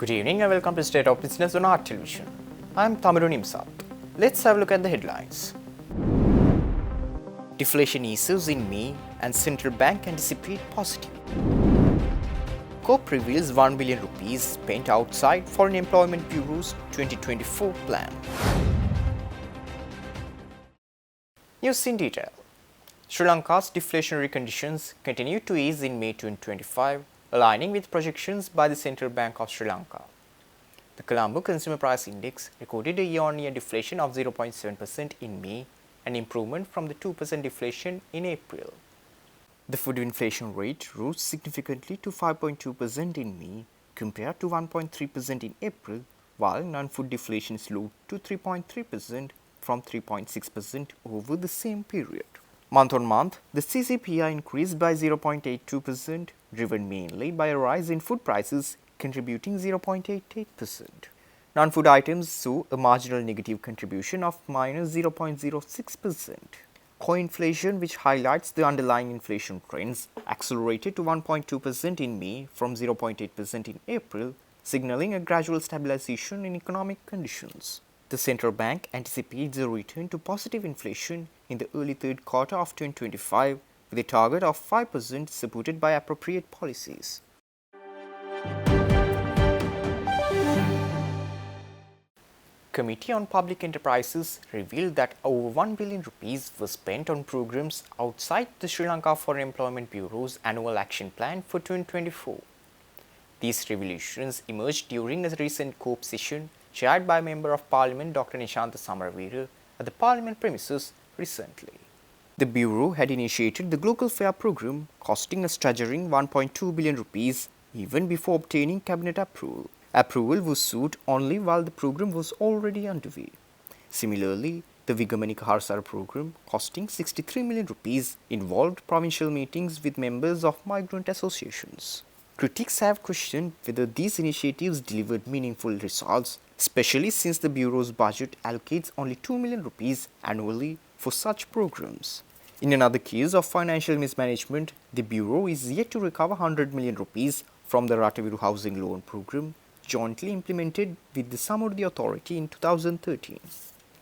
Good evening and welcome to State of Business on Art Television. I am Tamiru Nimsat. Let's have a look at the headlines. Deflation eases in May and central bank anticipate positive. COP reveals 1 billion rupees spent outside Foreign Employment Bureau's 2024 plan. News in detail. Sri Lanka's deflationary conditions continue to ease in May 2025, aligning with projections by the Central Bank of Sri Lanka. The Colombo Consumer Price Index recorded a year-on-year deflation of 0.7% in May, an improvement from the 2% deflation in April. The food inflation rate rose significantly to 5.2% in May compared to 1.3% in April, while non-food deflation slowed to 3.3% from 3.6% over the same period. Month on month, the CCPI increased by 0.82%, driven mainly by a rise in food prices, contributing 0.88%. Non-food items saw a marginal negative contribution of minus 0.06%. Core inflation, which highlights the underlying inflation trends, accelerated to 1.2% in May from 0.8% in April, signaling a gradual stabilization in economic conditions. The central bank anticipates a return to positive inflation in the early third quarter of 2025 with a target of 5% supported by appropriate policies. Committee on Public Enterprises revealed that over 1 billion rupees was spent on programs outside the Sri Lanka Foreign Employment Bureau's annual action plan for 2024. These revelations emerged during a recent COPE session chaired by Member of Parliament Dr. Nishantha Samaravira at the Parliament premises recently. The Bureau had initiated the Global Fair program, costing a staggering 1.2 billion rupees even before obtaining cabinet approval. Approval was sought only while the program was already underway. Similarly, the Vigamanika Harsara program, costing 63 million rupees, involved provincial meetings with members of migrant associations. Critics have questioned whether these initiatives delivered meaningful results, especially since the Bureau's budget allocates only 2 million rupees annually for such programs. In another case of financial mismanagement, the Bureau is yet to recover 100 million rupees from the Rataviru housing loan program, jointly implemented with the Samurdhi Authority in 2013.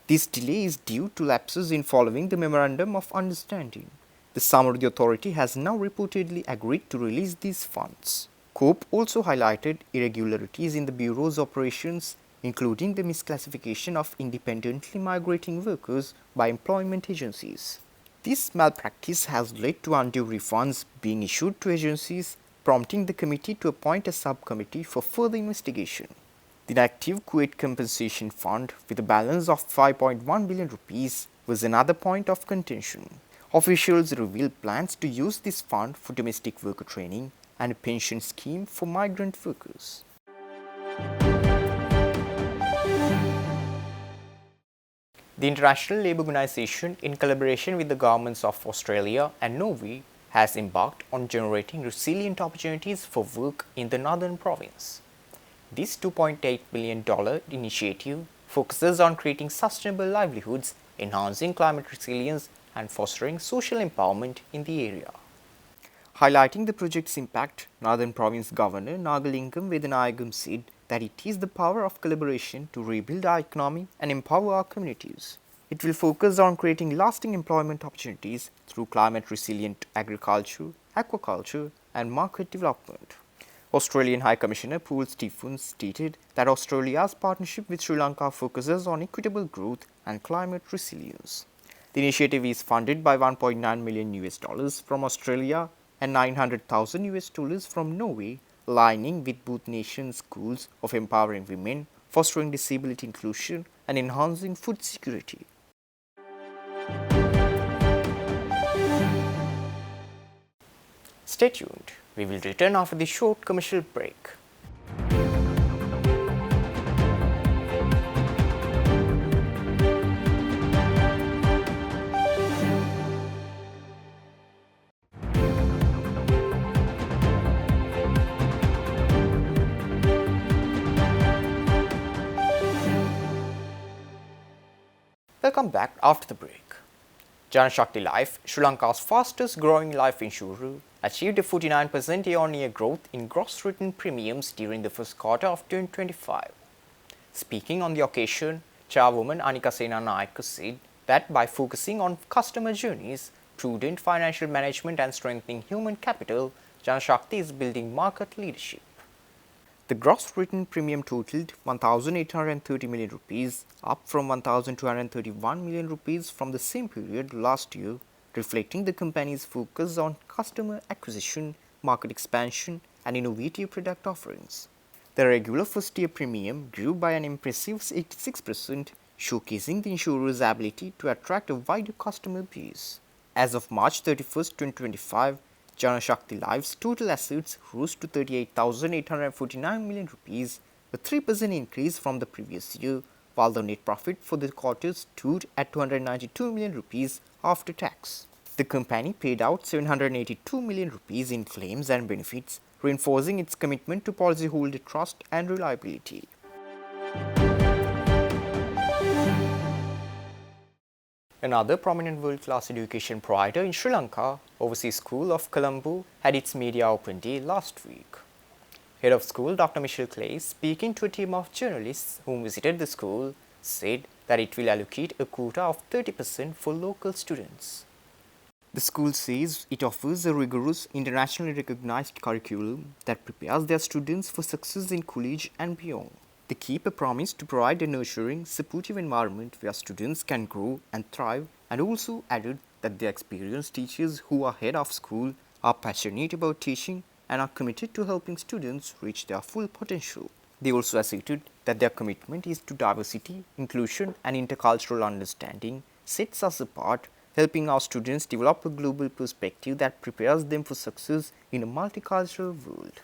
This delay is due to lapses in following the Memorandum of Understanding. The Samurdhi Authority has now reportedly agreed to release these funds. COPE also highlighted irregularities in the Bureau's operations, including the misclassification of independently migrating workers by employment agencies. This malpractice has led to undue refunds being issued to agencies, prompting the committee to appoint a subcommittee for further investigation. The inactive Kuwait Compensation Fund, with a balance of 5.1 billion rupees, was another point of contention. Officials revealed plans to use this fund for domestic worker training and a pension scheme for migrant workers. The International Labour Organization, in collaboration with the governments of Australia and Norway, has embarked on generating resilient opportunities for work in the northern province. This $2.8 billion initiative focuses on creating sustainable livelihoods, enhancing climate resilience, and fostering social empowerment in the area. Highlighting the project's impact, Northern Province Governor Nagalingam Vedanayagam said that it is the power of collaboration to rebuild our economy and empower our communities. It will focus on creating lasting employment opportunities through climate-resilient agriculture, aquaculture, and market development. Australian High Commissioner Paul Stephens stated that Australia's partnership with Sri Lanka focuses on equitable growth and climate resilience. The initiative is funded by $1.9 million from Australia and $900,000 from Norway, aligning with both nations' goals of empowering women, fostering disability inclusion, and enhancing food security. Stay tuned. We will return after the short commercial break. Welcome back after the break. Janashakti Life, Sri Lanka's fastest growing life insurer, achieved a 49% year-on-year growth in gross written premiums during the first quarter of 2025. Speaking on the occasion, Chairwoman Anika Senanayake said that by focusing on customer journeys, prudent financial management and strengthening human capital, Janashakti is building market leadership. The gross written premium totaled 1,830 million rupees, up from 1,231 million rupees from the same period last year, reflecting the company's focus on customer acquisition, market expansion, and innovative product offerings. The regular first-year premium grew by an impressive 86%, showcasing the insurer's ability to attract a wider customer base. As of March 31, 2025, Janashakti Life's total assets rose to 38,849 million rupees, a 3% increase from the previous year, while the net profit for the quarter stood at 292 million rupees after tax. The company paid out 782 million rupees in claims and benefits, reinforcing its commitment to policyholder trust and reliability. Another prominent world-class education provider in Sri Lanka, Overseas School of Colombo, had its media open day last week. Head of school Dr. Michelle Clay, speaking to a team of journalists who visited the school, said that it will allocate a quota of 30% for local students. The school says it offers a rigorous, internationally recognized curriculum that prepares their students for success in college and beyond. They keep a promise to provide a nurturing, supportive environment where students can grow and thrive, and also added that their experienced teachers who are head of school are passionate about teaching and are committed to helping students reach their full potential. They also asserted that their commitment is to diversity, inclusion, and intercultural understanding sets us apart, helping our students develop a global perspective that prepares them for success in a multicultural world.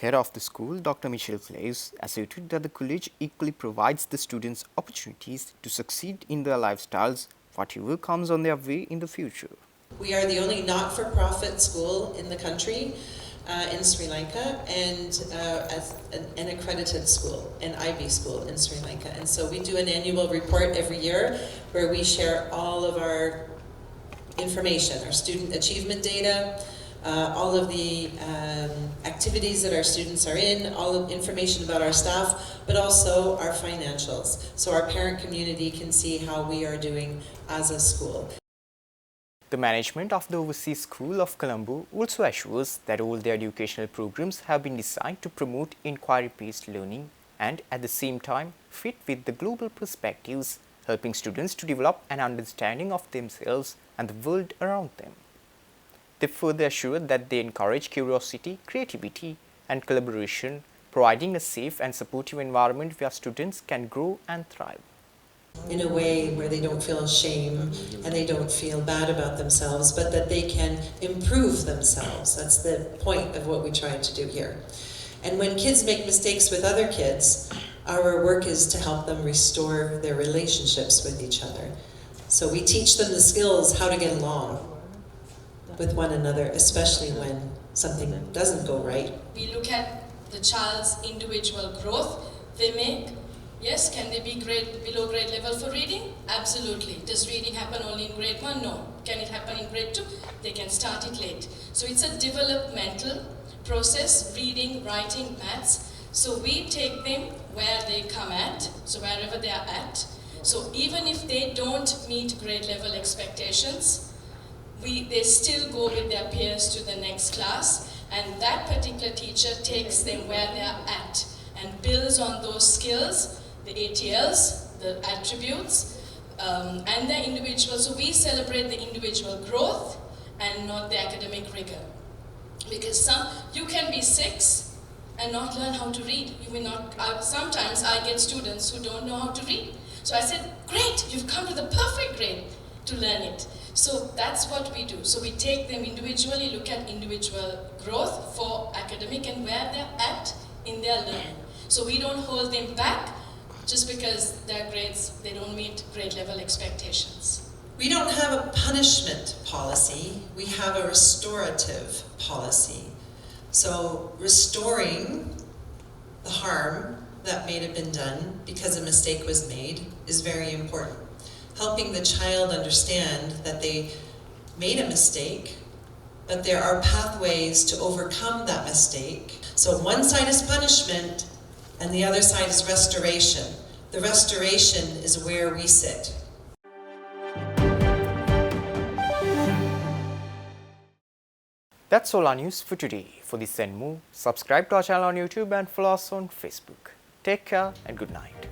Head of the school, Dr. Michelle Claes, asserted that the college equally provides the students opportunities to succeed in their lifestyles, whatever comes on their way in the future. We are the only not-for-profit school in the country, in Sri Lanka, and as an accredited school, an IB school in Sri Lanka. And so we do an annual report every year where we share all of our information, our student achievement data, all of the activities that our students are in, all of information about our staff, but also our financials, so our parent community can see how we are doing as a school. The management of the Overseas School of Colombo also assures that all their educational programs have been designed to promote inquiry-based learning and at the same time fit with the global perspectives, helping students to develop an understanding of themselves and the world around them. They further assured that they encourage curiosity, creativity, and collaboration, providing a safe and supportive environment where students can grow and thrive. In a way where they don't feel shame and they don't feel bad about themselves, but that they can improve themselves. That's the point of what we try to do here. And when kids make mistakes with other kids, our work is to help them restore their relationships with each other. So we teach them the skills how to get along with one another, especially when something doesn't go right. We look at the child's individual growth they make. Yes, can they be below grade level for reading? Absolutely. Does reading happen only in grade 1? No. Can it happen in grade 2? They can start it late. So it's a developmental process, reading, writing, maths. So we take them where they come at, so wherever they are at. So even if they don't meet grade level expectations, they still go with their peers to the next class, and that particular teacher takes them where they are at and builds on those skills, the ATLs, the attributes, and the individual. So we celebrate the individual growth and not the academic rigor. Because you can be 6 and not learn how to read. You may not. Sometimes I get students who don't know how to read. So I said, great, you've come to the perfect grade to learn it. So that's what we do. So we take them individually, look at individual growth for academic and where they're at in their learning. So we don't hold them back just because their grades, they don't meet grade level expectations. We don't have a punishment policy, we have a restorative policy. So restoring the harm that may have been done because a mistake was made is very important. Helping the child understand that they made a mistake but there are pathways to overcome that mistake. So one side is punishment and the other side is restoration. The restoration is where we sit. That's all our news for today. For this and more, subscribe to our channel on YouTube and follow us on Facebook. Take care and good night.